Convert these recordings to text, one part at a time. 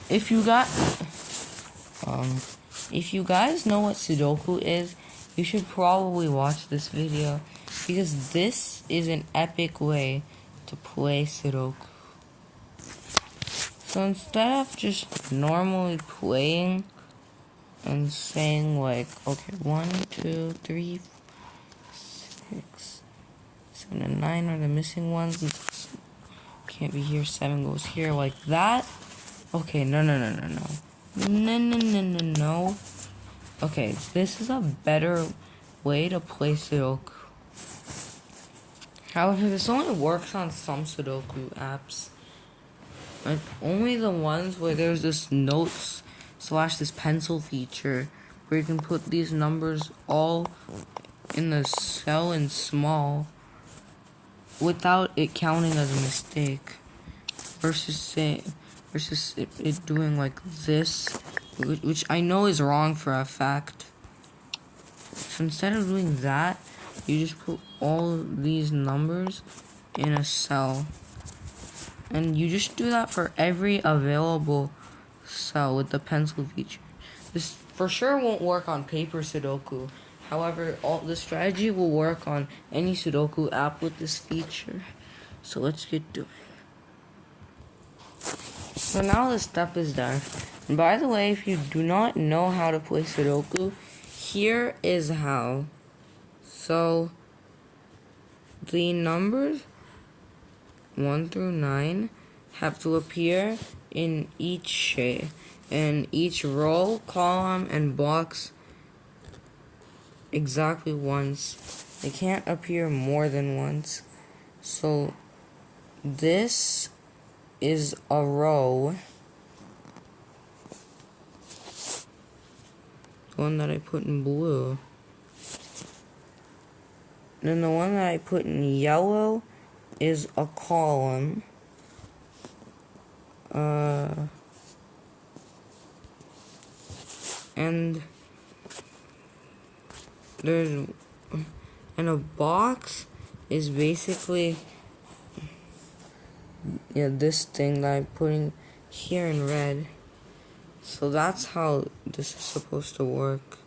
if you guys know what Sudoku is, you should probably watch this video, because this is an epic way to play Sudoku. So instead of just normally playing and saying like, okay, 1, 2, 3, 6, 7, and 9 are the missing ones. Can't be here. 7 goes here like that. Okay, no. Okay, this is a better way to play Sudoku. However, this only works on some Sudoku apps. Like, only the ones where there's this notes / this pencil feature where you can put these numbers all in the cell in small without it counting as a mistake, versus it doing like this, which I know is wrong for a fact. So instead of doing that, you just put all these numbers in a cell. And you just do that for every available cell with the pencil feature. This for sure won't work on paper Sudoku. However, the strategy will work on any Sudoku app with this feature. So let's get doing. So now the step is done. And by the way, if you do not know how to play Sudoku, here is how. So the numbers 1 through 9 have to appear in each row, column, and box exactly once. They can't appear more than once. So this is a row. The one that I put in blue. Then the one that I put in yellow is a column. And a box is basically this thing that I'm putting here in red. So that's how this is supposed to work.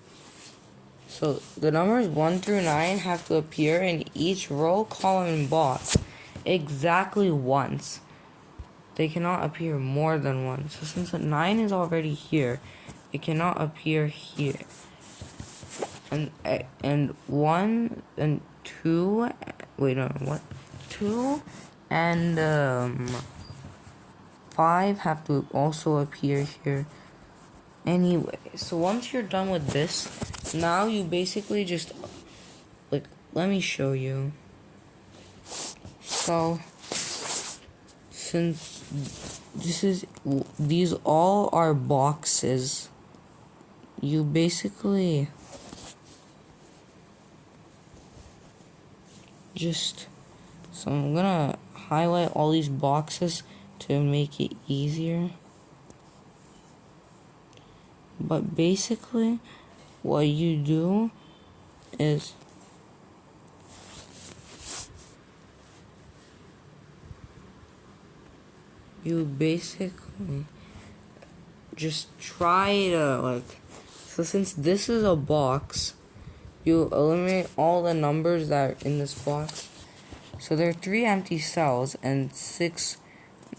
So the numbers 1 through 9 have to appear in each row, column, and box exactly once. They cannot appear more than once. So since the 9 is already here, it cannot appear here. And 1 and 2, wait, no, what? 2 and 5 have to also appear here. Anyway, so once you're done with this, now you basically just, like, let me show you. So, since these all are boxes, you basically so I'm gonna highlight all these boxes to make it easier. But basically, what you do is you basically just try to, so since this is a box, you eliminate all the numbers that are in this box. So there are 3 empty cells and 6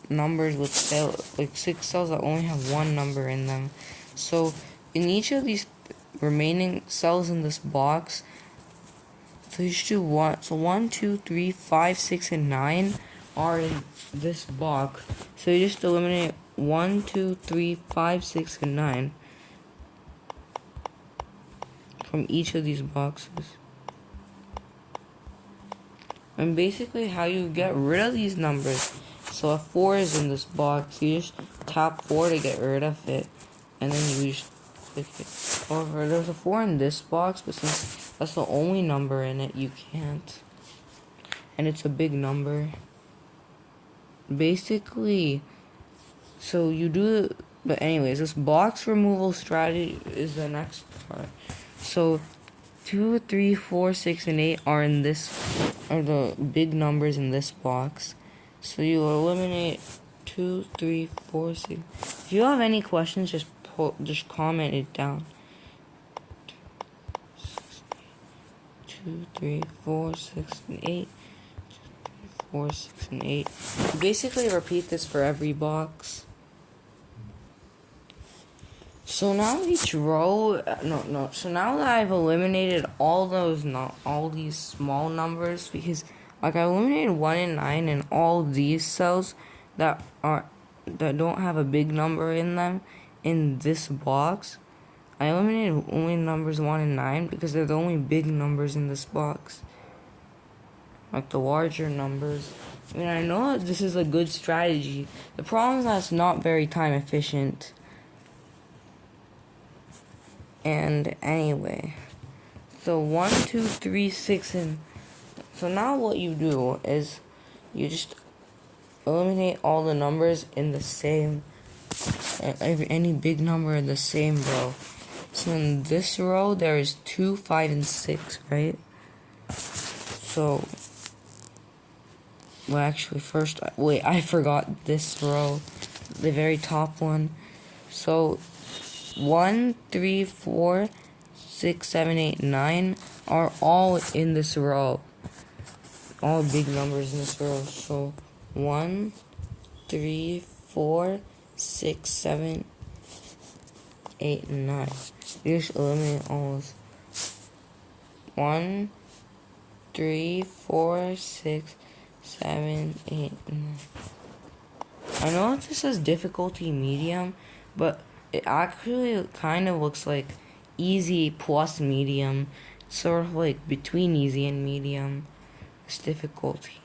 numbers with 6 cells that only have 1 number in them. So in each of these remaining cells in this box, so you should do 1, 2, 3, 5, 6, and 9 are in this box. So you just eliminate 1, 2, 3, 5, 6, and 9 from each of these boxes. And basically how you get rid of these numbers. So a 4 is in this box, you just tap 4 to get rid of it, and then you just click it. However, there's a 4 in this box, but since that's the only number in it, you can't. And it's a big number. Basically, so you do, but anyways, this box removal strategy is the next part. So 2, 3, 4, 6, and 8 are the big numbers in this box. So you eliminate 2, 3, 4, 6. If you have any questions, just comment it down. 2, 3, 4, 6, and 8. 4, 6, and 8. You basically repeat this for every box. So now each row, so now that I've eliminated all these small numbers, because like I eliminated 1 and 9 and all these cells that don't have a big number in them in this box. I eliminated only numbers 1 and 9 because they're the only big numbers in this box. Like the larger numbers. I mean, I know this is a good strategy. The problem is that it's not very time efficient. And anyway, so 1, 2, 3, 6, and so now what you do is you just eliminate all the numbers in the same, any big number in the same row. So in this row there is 2, 5, and 6, right? So, well, actually, first, wait, I forgot this row, the very top one. So 1, 3, 4, 6, 7, 8, 9 are all in this row. All big numbers in this row. So 1, 3, 4, 6, 7, 8, 9. You just eliminate all of 1, 3, 4, 6, 7, 8, 9. I know this says difficulty medium, but it actually kind of looks like easy plus medium. It's sort of like between easy and medium. It's difficulty.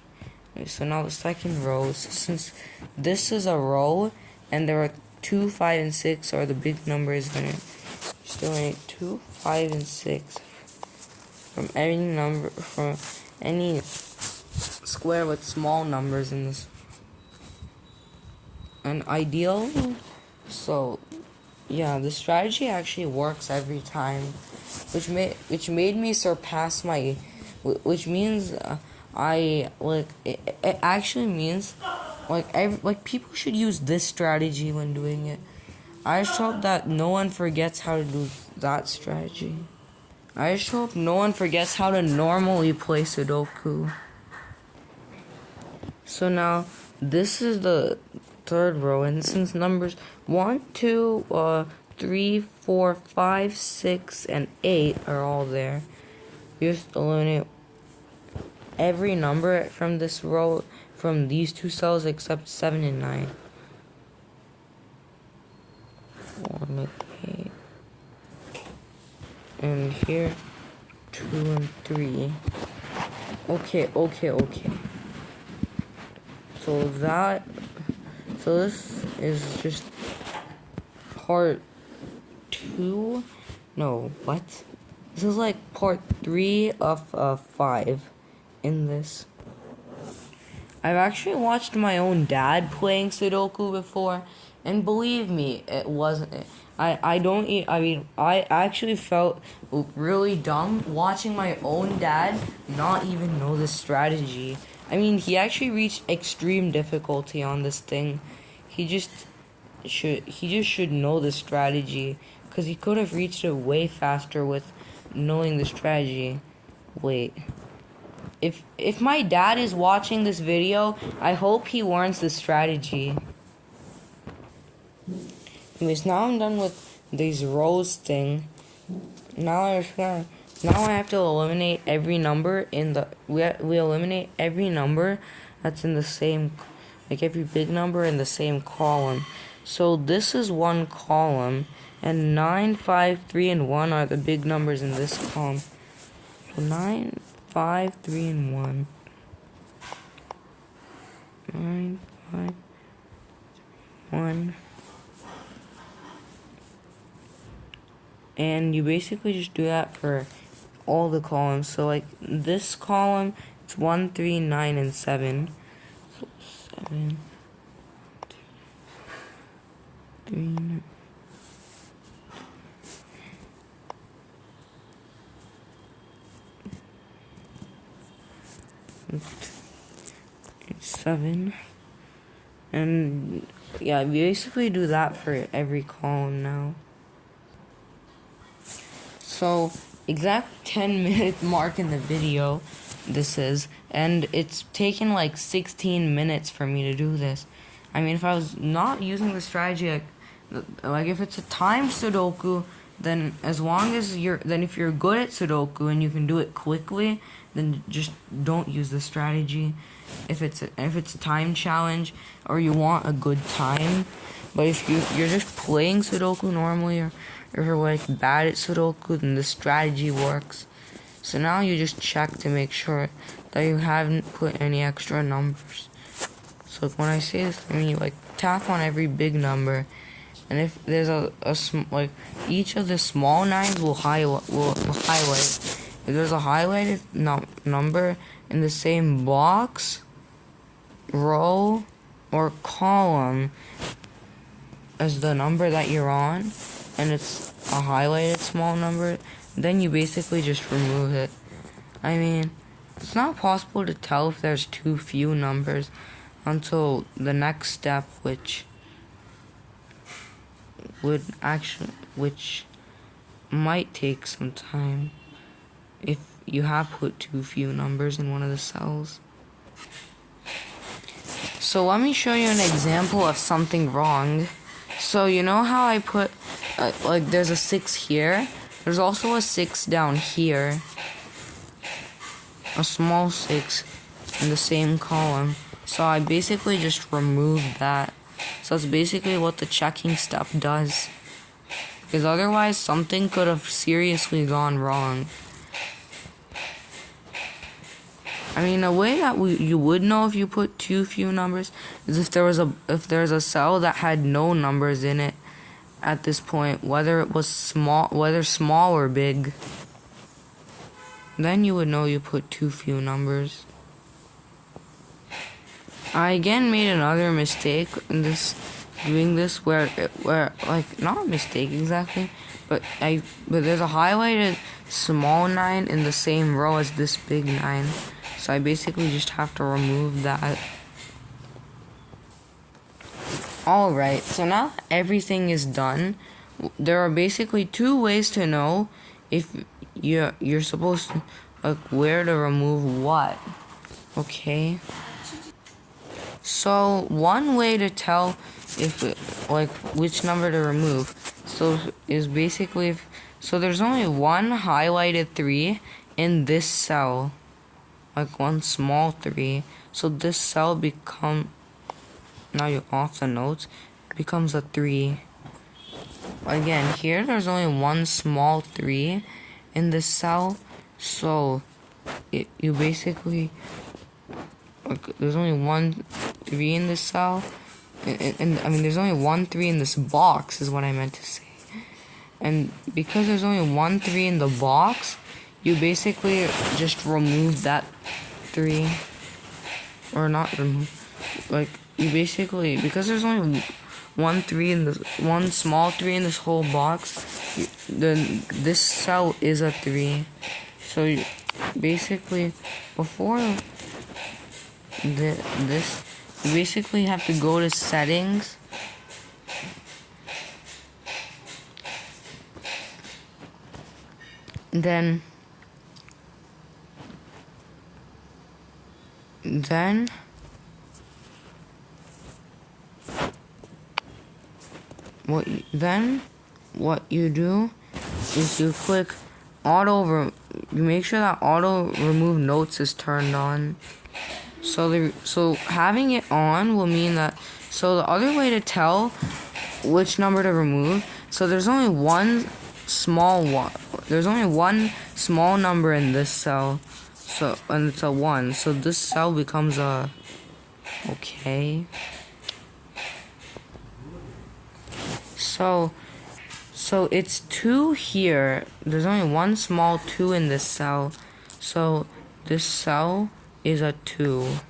So now the second row, since this is a row and there are 2, 5, and 6 are the big numbers, then just eliminate 2, 5, and 6 from any number, from any square with small numbers in this. An ideal. So yeah, the strategy actually works every time, which made me surpass my, which means it actually means like people should use this strategy when doing it. I just hope that no one forgets how to do that strategy. I just hope no one forgets how to normally play Sudoku. So now this is the third row, and since numbers 1, 2, 3, 4, 5, 6, and 8 are all there, you just eliminate every number from this row, from these two cells, except 7 and 9. 1, 8. And here, 2 and 3. Okay. So this is just part 2. No, what? This is like part 3 of 5 in this. I've actually watched my own dad playing Sudoku before, and believe me, it wasn't. I actually felt really dumb watching my own dad not even know this strategy. I mean, he actually reached extreme difficulty on this thing. He just should know the strategy, because he could have reached it way faster with knowing the strategy. Wait. If my dad is watching this video, I hope he learns the strategy. Anyways, now I'm done with these rows thing. Now I have to eliminate every number in the we eliminate every number that's in the same, like every big number in the same column. So this is one column, and 9, 5, 3, and 1 are the big numbers in this column. So 9, 5, 3, and 1. 9, 5, 1. And you basically just do that for all the columns. So like this column, it's 1, 3, 9, and 7. So 7, 3, 9. It's 7. And yeah, basically do that for every column now. So exact 10-minute mark in the video this is, and it's taken like 16 minutes for me to do this. I mean, if I was not using the strategy, like if it's a time Sudoku, then as long as if you're good at Sudoku and you can do it quickly, then just don't use the strategy. If it's a time challenge or you want a good time, but if you're just playing Sudoku normally, or if you're like bad at Sudoku, then the strategy works. So now you just check to make sure that you haven't put any extra numbers. So when I say this, I mean like tap on every big number, and if there's like each of the small nines will highlight. If there's a highlighted number in the same box, row, or column as the number that you're on, and it's a highlighted small number, then you basically just remove it. I mean, it's not possible to tell if there's too few numbers until the next step, which might take some time if you have put too few numbers in one of the cells. So let me show you an example of something wrong. So you know how I put like there's a 6 here, there's also a 6 down here, a small 6 in the same column. So I basically just removed that. So that's basically what the checking step does, because otherwise something could have seriously gone wrong. I mean, a way that you would know if you put too few numbers is if there's a cell that had no numbers in it at this point, whether small or big. Then you would know you put too few numbers. I again made another mistake in doing this where like, not a mistake exactly, but there's a highlighted small 9 in the same row as this big 9. So I basically just have to remove that. Alright, so now that everything is done, there are basically 2 ways to know if you're supposed to, like, where to remove what. Okay? So one way to tell if which number to remove is basically so there's only one highlighted 3 in this cell, like one small 3. So this cell now you're off the notes, becomes a 3. Again, here there's only one small 3 in this cell, so you basically, there's only one 3 in this cell, and I mean there's only one 3 in this box is what I meant to say. And because there's only one 3 in the box, you basically just remove that 3, or not remove, like you basically, because there's only one small 3 in this whole box, then this cell is a 3. So you basically, before this, you basically have to go to settings, then what you do is you click you make sure that auto remove notes is turned on. So having it on will mean that, so the other way to tell which number to remove, so there's only one small number in this cell, and it's a 1, so this cell becomes a, okay. So it's 2 here. There's only one small 2 in this cell. So this cell is a 2.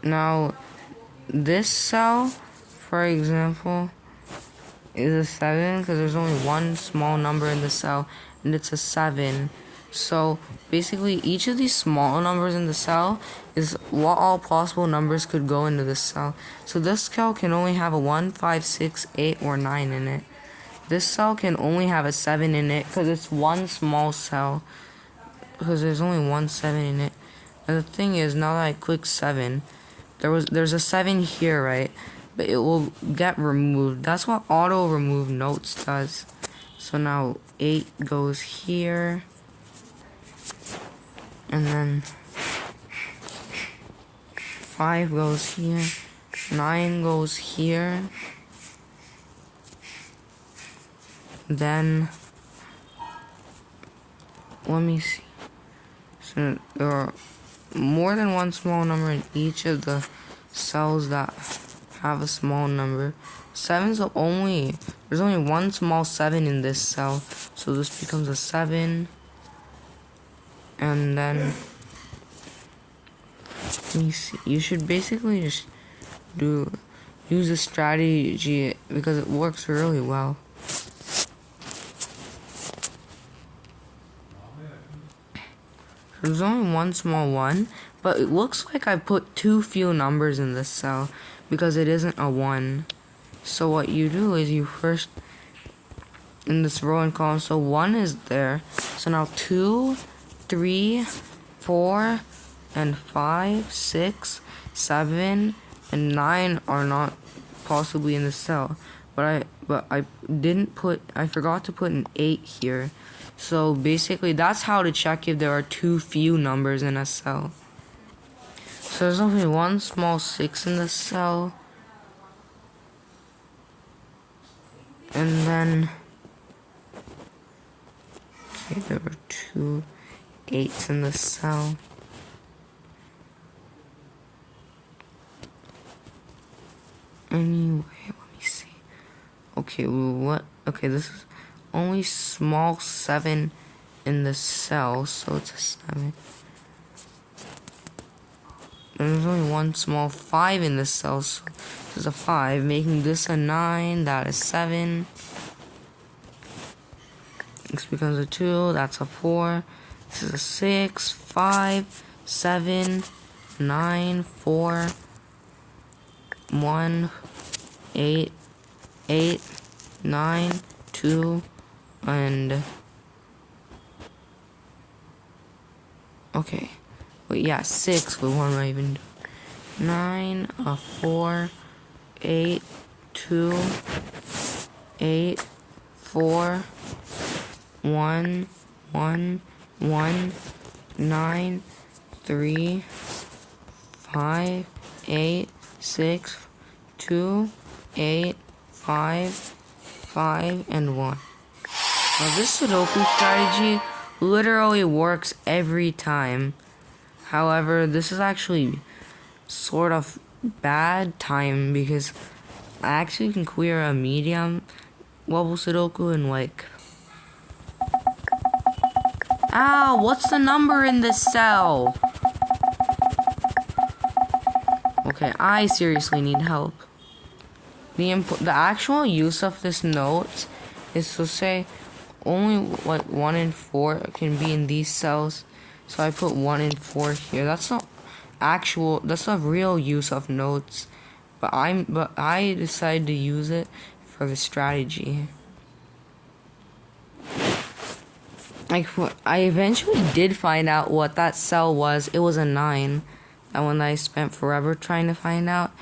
Now this cell, for example, is a 7 because there's only one small number in the cell, and it's a 7. So basically each of these small numbers in the cell is what all possible numbers could go into this cell. So this cell can only have a 1, 5, 6, 8, or 9 in it. This cell can only have a 7 in it because it's one small cell. Because there's only one 7 in it. And the thing is, now that I click 7, there's a 7 here, right? But it will get removed. That's what auto remove notes does. So now 8 goes here. And then 5 goes here. 9 goes here. Then let me see. So there are more than one small number in each of the cells that have a small number. There's only one small 7 in this cell, so this becomes a 7. And then let me see. You should basically just use a strategy because it works really well. There's only one small 1, but it looks like I put too few numbers in this cell because it isn't a 1. So what you do is you first, in this row and column, so 1 is there. So now 2, 3, 4, and 5, 6, 7, and 9 are not possibly in the cell. But I forgot to put an 8 here. So basically that's how to check if there are too few numbers in a cell. So there's only one small 6 in the cell. And then okay, there were 2 8s in the cell. Anyway, let me see. Okay, okay, this is only small 7 in the cell, so it's a 7. And there's only one small 5 in the cell, so this is a 5, making this a 9, that is 7. This becomes a 2, that's a 4. This is a 6, 5, 7, 9, 4, 1, 8, 8, 9, 2, and okay, wait, yeah, 6. But what am I even doing? 9, 4, 8, 2, 8, 4, 1, 1, 1, 9, 3, 5, 8, 6, 2, 8, 5, 5, and 1. Now this Sudoku strategy literally works every time. However, this is actually sort of bad time because I actually can clear a medium level Sudoku in like... Ow, what's the number in this cell? Okay, I seriously need help. The actual use of this note is to say only like 1 and 4 can be in these cells. So I put 1 and 4 here. That's not real use of notes. But I decided to use it for the strategy. I eventually did find out what that cell was. It was a 9. That one I spent forever trying to find out.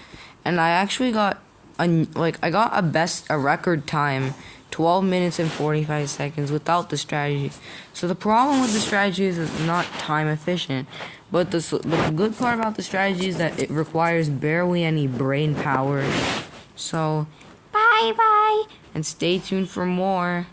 And I actually got a record time, 12 minutes and 45 seconds without the strategy. So the problem with the strategy is it's not time efficient. But the good part about the strategy is that it requires barely any brain power. So bye bye and stay tuned for more.